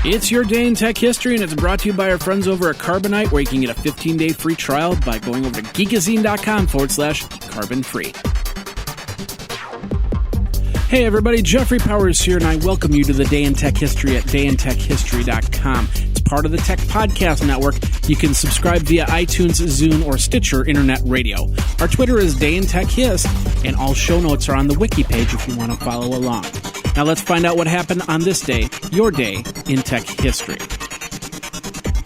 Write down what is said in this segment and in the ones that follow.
It's your day in tech history, and it's brought to you by our friends over at Carbonite, where you can get a 15-day free trial by going over to geekazine.com/carbon free. Hey everybody, Jeffrey Powers here, and I welcome you to the Day in Tech History at dayintechhistory.com. It's part of the Tech Podcast Network. You can subscribe via iTunes, Zune, or Stitcher Internet Radio. Our Twitter is Day in Tech Hist, and all show notes are on the wiki page if you want to follow along. Now let's find out what happened on this day, your day in tech history.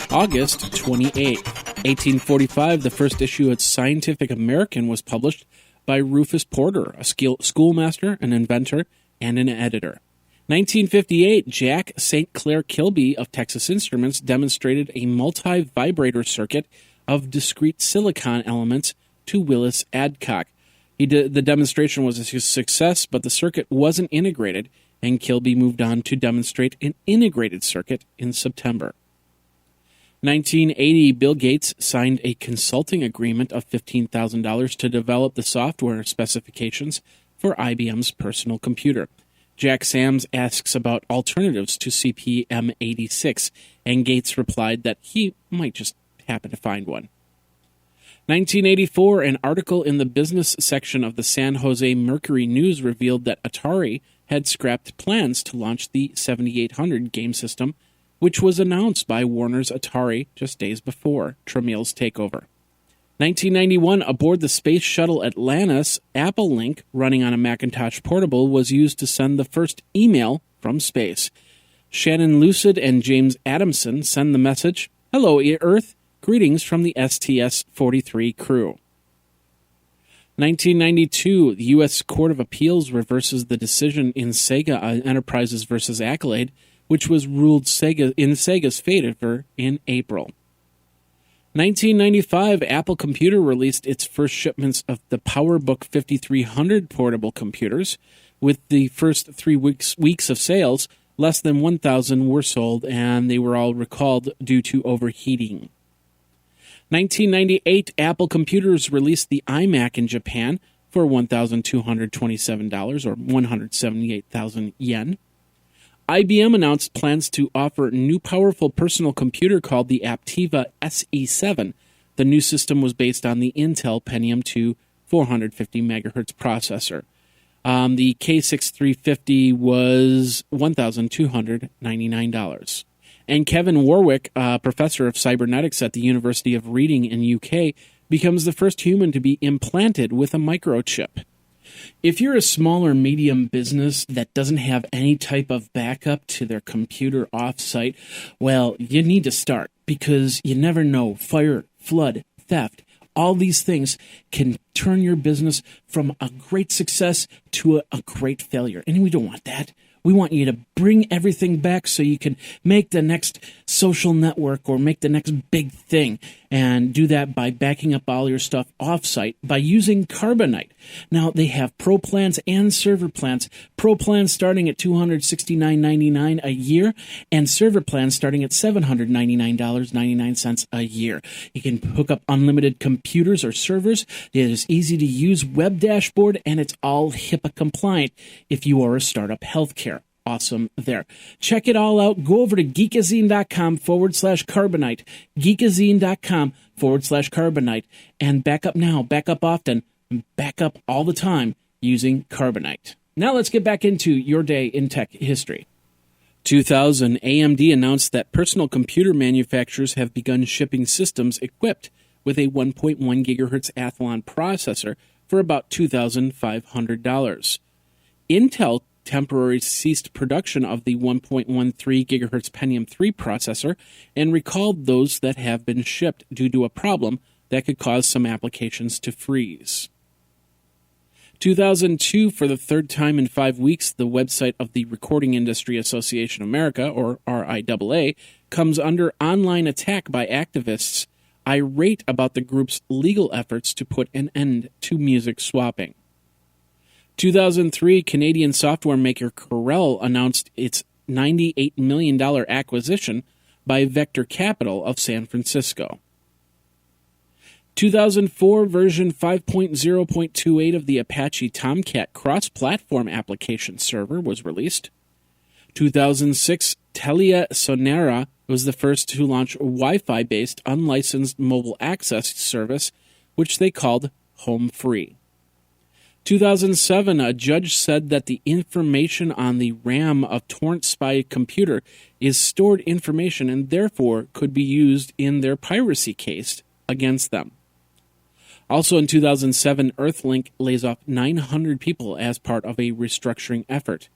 August 28, 1845, the first issue of Scientific American was published by Rufus Porter, a schoolmaster, an inventor, and an editor. 1958, Jack St. Clair Kilby of Texas Instruments demonstrated a multi-vibrator circuit of discrete silicon elements to Willis Adcock. The demonstration was a success, but the circuit wasn't integrated, and Kilby moved on to demonstrate an integrated circuit in September. 1980, Bill Gates signed a consulting agreement of $15,000 to develop the software specifications for IBM's personal computer. Jack Sams asks about alternatives to CPM-86, and Gates replied that he might just happen to find one. 1984, an article in the business section of the San Jose Mercury News revealed that Atari had scrapped plans to launch the 7800 game system, which was announced by Warner's Atari just days before Tramiel's takeover. 1991, aboard the Space Shuttle Atlantis, Apple Link, running on a Macintosh Portable, was used to send the first email from space. Shannon Lucid and James Adamson send the message, "Hello, Earth. Greetings from the STS-43 crew." 1992, the U.S. Court of Appeals reverses the decision in Sega Enterprises versus Accolade, which was ruled in Sega's favor in April. 1995, Apple Computer released its first shipments of the Powerbook 5300 portable computers. With the first 3 weeks of sales, less than 1,000 were sold, and they were all recalled due to overheating. 1998, Apple Computers released the iMac in Japan for $1,227, or 178,000 yen. IBM announced plans to offer a new powerful personal computer called the Aptiva SE7. The new system was based on the Intel Pentium II 450 MHz processor. The K6350 was $1,299. And Kevin Warwick, professor of cybernetics at the University of Reading in UK, becomes the first human to be implanted with a microchip. If you're a small or medium business that doesn't have any type of backup to their computer off-site, well, you need to start, because you never know. Fire, flood, theft, all these things can turn your business from a great success to a great failure. And we don't want that. We want you to bring everything back so you can make the next social network or make the next big thing, and do that by backing up all your stuff offsite by using Carbonite. Now, they have Pro plans and server plans. Pro plans starting at $269.99 a year, and server plans starting at $799.99 a year. You can hook up unlimited computers or servers. It is easy to use web dashboard, and it's all HIPAA compliant if you are a startup healthcare. Awesome there. Check it all out. Go over to geekazine.com/carbonite, geekazine.com/carbonite, and back up now, back up often, and back up all the time using Carbonite. Now let's get back into your day in tech history. 2000, AMD announced that personal computer manufacturers have begun shipping systems equipped with a 1.1 gigahertz Athlon processor for about $2,500. Intel temporarily ceased production of the 1.13 gigahertz Pentium III processor and recalled those that have been shipped due to a problem that could cause some applications to freeze. 2002, for the third time in 5 weeks, the website of the Recording Industry Association America, or RIAA, comes under online attack by activists irate about the group's legal efforts to put an end to music swapping. 2003, Canadian software maker Corel announced its $98 million acquisition by Vector Capital of San Francisco. 2004, version 5.0.28 of the Apache Tomcat cross-platform application server was released. 2006, TeliaSonera was the first to launch a Wi-Fi-based unlicensed mobile access service, which they called Home Free. 2007, a judge said that the information on the RAM of torrent spy computer is stored information and therefore could be used in their piracy case against them. Also in 2007, Earthlink lays off 900 people as part of a restructuring effort.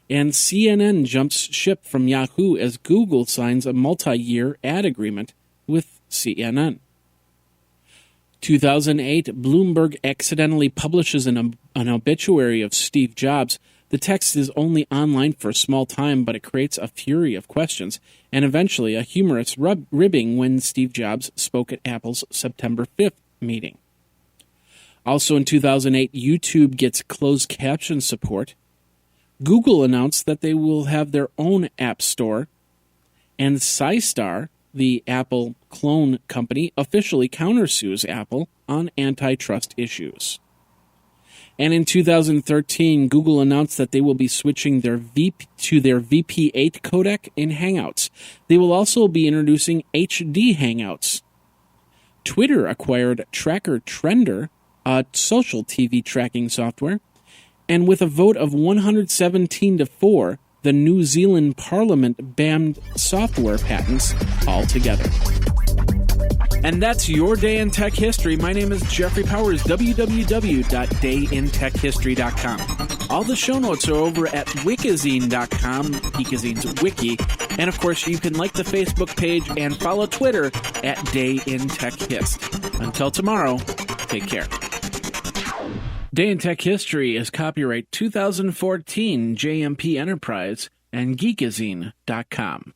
And CNN jumps ship from Yahoo as Google signs a multi-year ad agreement with CNN. 2008, Bloomberg accidentally publishes an obituary of Steve Jobs. The text is only online for a small time, but it creates a fury of questions, and eventually a humorous ribbing when Steve Jobs spoke at Apple's September 5th meeting. Also in 2008, YouTube gets closed caption support. Google announced that they will have their own app store, and Psystar, the Apple clone company, officially countersues Apple on antitrust issues. And in 2013, Google announced that they will be switching to their VP8 Codec in Hangouts. They will also be introducing HD Hangouts. Twitter acquired Tracker Trender, a social TV tracking software. And with a vote of 117-4, the New Zealand Parliament banned software patents altogether. And that's your day in tech history. My name is Jeffrey Powers, www.dayintechhistory.com. All the show notes are over at wikizine.com, Geekazine's wiki. And of course, you can like the Facebook page and follow Twitter at DayInTechHist. Until tomorrow, take care. Day in Tech History is copyright 2014 JMP Enterprise and Geekazine.com.